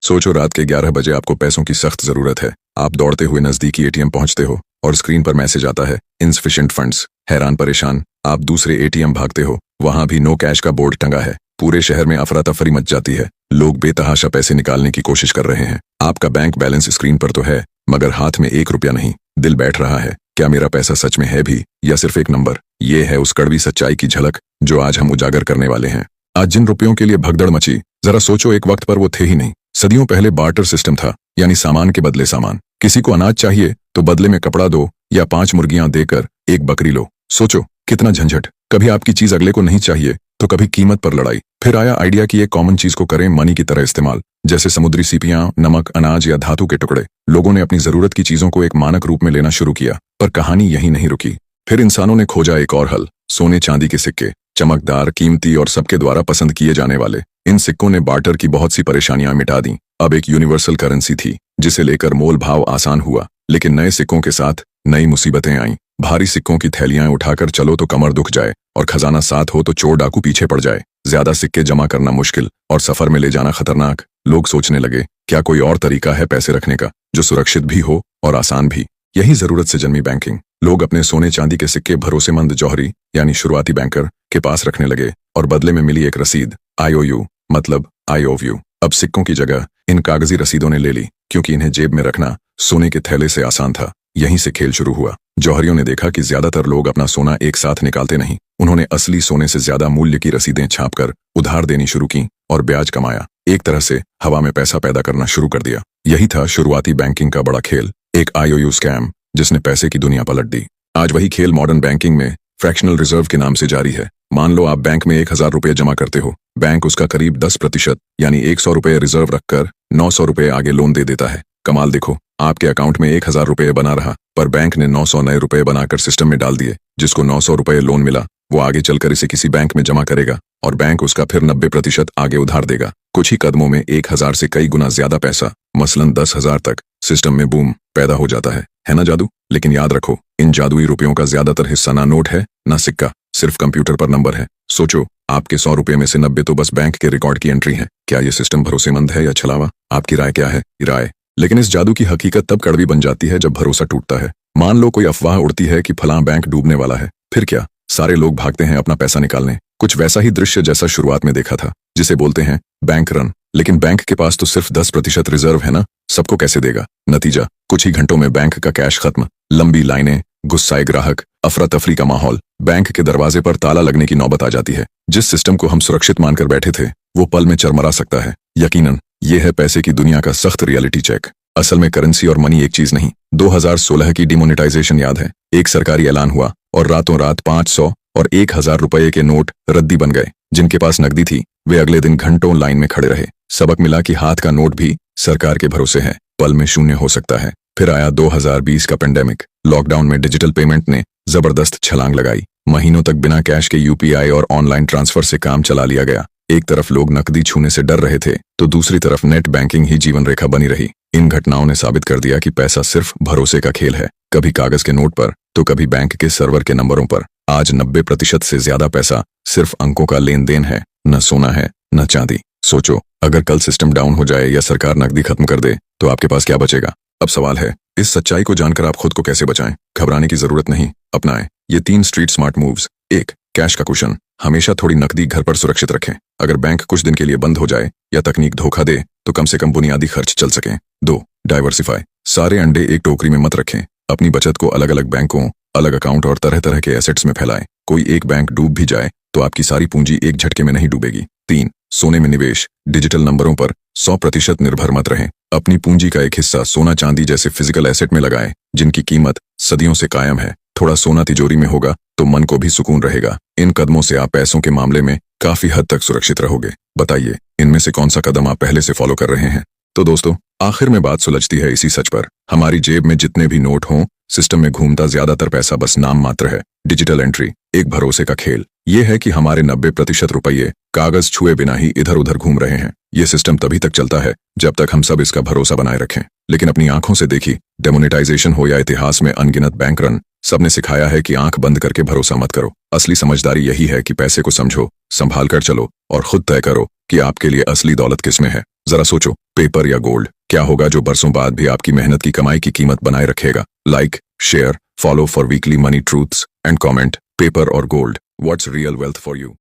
सोचो रात के 11 बजे आपको पैसों की सख्त जरूरत है। आप दौड़ते हुए नजदीकी एटीएम पहुंचते हो और स्क्रीन पर मैसेज आता है इनसफिशिएंट फंड्स। हैरान परेशान आप दूसरे एटीएम भागते हो, वहां भी नो कैश का बोर्ड टंगा है। पूरे शहर में अफरा तफरी मच जाती है। लोग बेतहाशा पैसे निकालने की कोशिश कर रहे हैं। आपका बैंक बैलेंस स्क्रीन पर तो है, मगर हाथ में 1 रुपया नहीं। दिल बैठ रहा है, क्या मेरा पैसा सच में है भी या सिर्फ एक नंबर। ये है उस कड़वी सच्चाई की झलक जो आज हम उजागर करने वाले हैं। आज जिन रुपयों के लिए भगदड़ मची, जरा सोचो एक वक्त पर वो थे ही नहीं। सदियों पहले बार्टर सिस्टम था, यानी सामान के बदले सामान। किसी को अनाज चाहिए तो बदले में कपड़ा दो या 5 मुर्गियां देकर एक बकरी लो। सोचो कितना झंझट। कभी आपकी चीज अगले को नहीं चाहिए तो कभी कीमत पर लड़ाई। फिर आया आइडिया कि एक कॉमन चीज को करें मनी की तरह इस्तेमाल, जैसे समुद्री सीपियां, नमक, अनाज या धातु के टुकड़े। लोगों ने अपनी जरूरत की चीजों को एक मानक रूप में लेना शुरू किया, पर कहानी यहीं नहीं रुकी। फिर इंसानों ने खोजा एक और हल, सोने चांदी के सिक्के। चमकदार, कीमती और सबके द्वारा पसंद किए जाने वाले। इन सिक्कों ने बार्टर की बहुत सी परेशानियां मिटा दी। अब एक यूनिवर्सल करेंसी थी जिसे लेकर मोल भाव आसान हुआ। लेकिन नए सिक्कों के साथ नई मुसीबतें आईं। भारी सिक्कों की थैलियां उठाकर चलो तो कमर दुख जाए, और खजाना साथ हो तो चोर डाकू पीछे पड़ जाए। ज्यादा सिक्के जमा करना मुश्किल और सफर में ले जाना खतरनाक। लोग सोचने लगे, क्या कोई और तरीका है पैसे रखने का जो सुरक्षित भी हो और आसान भी। यही जरूरत से जन्मी बैंकिंग। लोग अपने सोने चांदी के सिक्के भरोसेमंद जौहरी यानी शुरुआती बैंकर के पास रखने लगे और बदले में मिली एक रसीद, IOU मतलब आई ऑफ यू। अब सिक्कों की जगह इन कागजी रसीदों ने ले ली, क्योंकि इन्हें जेब में रखना सोने के थैले से आसान था। यहीं से खेल शुरू हुआ। जौहरियों ने देखा कि ज्यादातर लोग अपना सोना एक साथ निकालते नहीं। उन्होंने असली सोने से ज्यादा मूल्य की रसीदें छापकर उधार देनी शुरू की और ब्याज कमाया। एक तरह से हवा में पैसा पैदा करना शुरू कर दिया। यही था शुरुआती बैंकिंग का बड़ा खेल, एक IOU स्कैम जिसने पैसे की दुनिया पलट दी। आज वही खेल मॉडर्न बैंकिंग में फ्रैक्शनल रिजर्व के नाम से जारी है। मान लो आप बैंक में 1000 रुपये जमा करते हो। बैंक उसका करीब 10% यानी 100 रुपये रिजर्व रखकर 900 रुपये आगे लोन दे देता है। कमाल देखो, आपके अकाउंट में 1000 रुपये बना रहा, पर बैंक ने 900 नए रुपये बनाकर सिस्टम में डाल दिए। जिसको 900 रुपये लोन मिला वो आगे चलकर इसे किसी बैंक में जमा करेगा और बैंक उसका फिर 90% आगे उधार देगा। कुछ ही कदमों में 1000 से कई गुना ज्यादा पैसा, मसलन 10,000 तक सिस्टम में बूम पैदा हो जाता है ना जादू। लेकिन याद रखो, इन जादुई रुपयों का ज्यादातर हिस्सा ना नोट है ना सिक्का, सिर्फ कंप्यूटर पर नंबर है। सोचो, आपके 100 रुपये में से 90 तो बस बैंक के रिकॉर्ड की एंट्री है। क्या ये सिस्टम भरोसेमंद है या छलावा? आपकी राय क्या है? राय। लेकिन इस जादू की हकीकत तब कड़वी बन जाती है जब भरोसा टूटता है। मान लो कोई अफवाह उड़ती है कि फलां बैंक डूबने वाला है, फिर क्या? सारे लोग भागते हैं अपना पैसा निकालने। कुछ वैसा ही दृश्य जैसा शुरुआत में देखा था, जिसे बोलते हैं बैंक रन। लेकिन बैंक के पास तो सिर्फ 10% रिजर्व है ना, सबको कैसे देगा? नतीजा, कुछ ही घंटों में बैंक का कैश खत्म। लंबी लाइनें, गुस्साए ग्राहक, अफरा तफरी का माहौल। बैंक के दरवाजे पर ताला लगने की नौबत आ जाती है। जिस सिस्टम को हम सुरक्षित मानकर बैठे थे वो पल में चरमरा सकता है। यकीनन ये है पैसे की दुनिया का सख्त रियलिटी चेक। असल में करेंसी और मनी एक चीज नहीं। 2016 की डिमोनेटाइजेशन याद है? एक सरकारी ऐलान हुआ और रातों रात 500 और 1000 रुपये के नोट रद्दी बन गए। जिनके पास नकदी थी वे अगले दिन घंटों लाइन में खड़े रहे। सबक मिला कि हाथ का नोट भी सरकार के भरोसे है, पल में शून्य हो सकता है। फिर आया 2020 का पेंडेमिक। लॉकडाउन में डिजिटल पेमेंट ने जबरदस्त छलांग लगाई। महीनों तक बिना कैश के UPI और ऑनलाइन ट्रांसफर से काम चला लिया गया। एक तरफ लोग नकदी छूने से डर रहे थे तो दूसरी तरफ नेट बैंकिंग ही जीवन रेखा बनी रही। इन घटनाओं ने साबित कर दिया कि पैसा सिर्फ भरोसे का खेल है, कभी कागज के नोट पर तो कभी बैंक के सर्वर के नंबरों पर। आज 90% से ज्यादा पैसा सिर्फ अंकों का लेन देन है, न सोना है न चांदी। सोचो, अगर कल सिस्टम डाउन हो जाए या सरकार नकदी खत्म कर दे तो आपके पास क्या बचेगा? अब सवाल है, इस सच्चाई को जानकर आप खुद को कैसे बचाएं? घबराने की जरूरत नहीं, अपनाएं ये 3 स्ट्रीट स्मार्ट मूव्स। 1. कैश का कुशन। हमेशा थोड़ी नकदी घर पर सुरक्षित रखें। अगर बैंक कुछ दिन के लिए बंद हो जाए या तकनीक धोखा दे तो कम से कम बुनियादी खर्च चल सकें। 2. डाइवर्सिफाई। सारे अंडे एक टोकरी में मत रखें। अपनी बचत को अलग अलग बैंकों, अलग अकाउंट और तरह तरह के एसेट्स में फैलाएं। कोई एक बैंक डूब भी जाए तो आपकी सारी पूंजी एक झटके में नहीं डूबेगी। 3. सोने में निवेश। डिजिटल नंबरों पर 100% निर्भर मत रहें। अपनी पूंजी का एक हिस्सा सोना चांदी जैसे फिजिकल एसेट में लगाएं, जिनकी कीमत सदियों से कायम है। थोड़ा सोना तिजोरी में होगा तो मन को भी सुकून रहेगा। इन कदमों से आप पैसों के मामले में काफी हद तक सुरक्षित रहोगे। बताइए, इनमें से कौन सा कदम आप पहले से फॉलो कर रहे हैं? तो दोस्तों, आखिर में बात सुलझती है इसी सच पर। हमारी जेब में जितने भी नोट हों, सिस्टम में घूमता ज्यादातर पैसा बस नाम मात्र है। डिजिटल एंट्री एक भरोसे का खेल। ये है कि हमारे 90% रुपये कागज छुए बिना ही इधर उधर घूम रहे हैं। ये सिस्टम तभी तक चलता है जब तक हम सब इसका भरोसा बनाए रखें। लेकिन अपनी आंखों से देखी डेमोनेटाइजेशन हो या इतिहास में अनगिनत बैंक रन, सबने सिखाया है कि आंख बंद करके भरोसा मत करो। असली समझदारी यही है कि पैसे को समझो, संभाल कर चलो और खुद तय करो कि आपके लिए असली दौलत किसमें है। जरा सोचो, पेपर या गोल्ड, क्या होगा जो बरसों बाद भी आपकी मेहनत की कमाई की कीमत बनाए रखेगा? Like, share, follow for weekly money truths and comment, paper और gold, what's real wealth for you?